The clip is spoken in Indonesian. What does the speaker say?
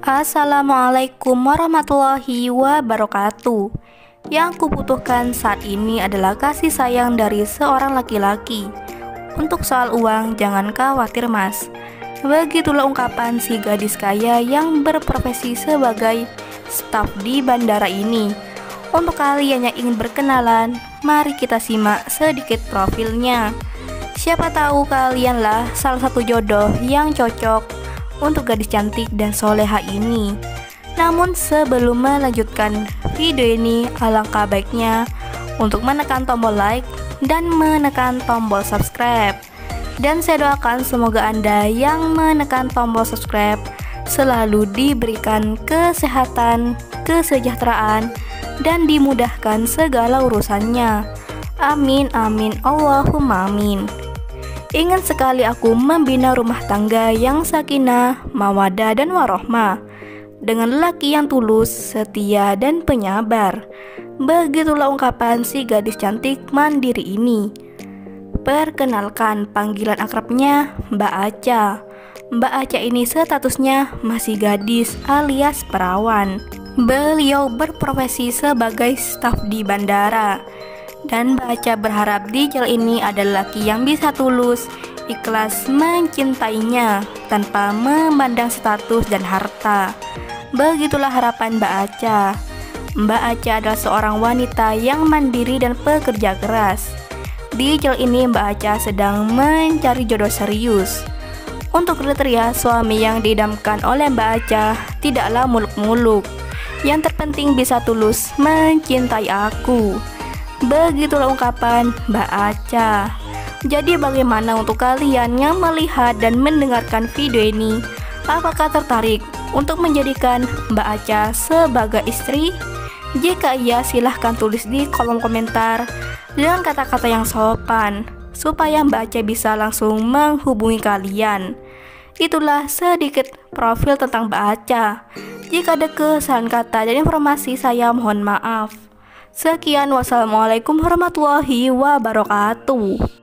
Assalamualaikum warahmatullahi wabarakatuh. Yang kubutuhkan saat ini adalah kasih sayang dari seorang laki-laki. Untuk soal uang jangan khawatir mas. Begitulah ungkapan si gadis kaya yang berprofesi sebagai staf di bandara ini. Untuk kalian yang ingin berkenalan, mari kita simak sedikit profilnya. Siapa tahu kalianlah salah satu jodoh yang cocok untuk gadis cantik dan soleha ini. Namun sebelum melanjutkan video ini, alangkah baiknya untuk menekan tombol like dan menekan tombol subscribe. Dan saya doakan semoga Anda yang menekan tombol subscribe selalu diberikan kesehatan, kesejahteraan, dan dimudahkan segala urusannya. Amin amin Allahumma amin. Ingin sekali aku membina rumah tangga yang sakinah, mawadah, dan warohmah dengan lelaki yang tulus, setia, dan penyabar. Begitulah ungkapan si gadis cantik mandiri ini. Perkenalkan, panggilan akrabnya Mbak Aca. Mbak Aca ini statusnya masih gadis alias perawan. Beliau berprofesi sebagai staf di bandara. Dan Mbak Aca berharap di jalan ini ada laki yang bisa tulus, ikhlas mencintainya tanpa memandang status dan harta. Begitulah harapan Mbak Aca. Mbak Aca adalah seorang wanita yang mandiri dan pekerja keras. Di jalan ini Mbak Aca sedang mencari jodoh serius. Untuk kriteria suami yang diidamkan oleh Mbak Aca tidaklah muluk-muluk. Yang terpenting bisa tulus mencintai aku. Begitulah ungkapan Mbak Aca. Jadi bagaimana untuk kalian yang melihat dan mendengarkan video ini? Apakah tertarik untuk menjadikan Mbak Aca sebagai istri? Jika iya, silahkan tulis di kolom komentar dengan kata-kata yang sopan supaya Mbak Aca bisa langsung menghubungi kalian. Itulah sedikit profil tentang Mbak Aca. Jika ada kesalahan kata dan informasi, saya mohon maaf. Sekian, wassalamualaikum warahmatullahi wabarakatuh.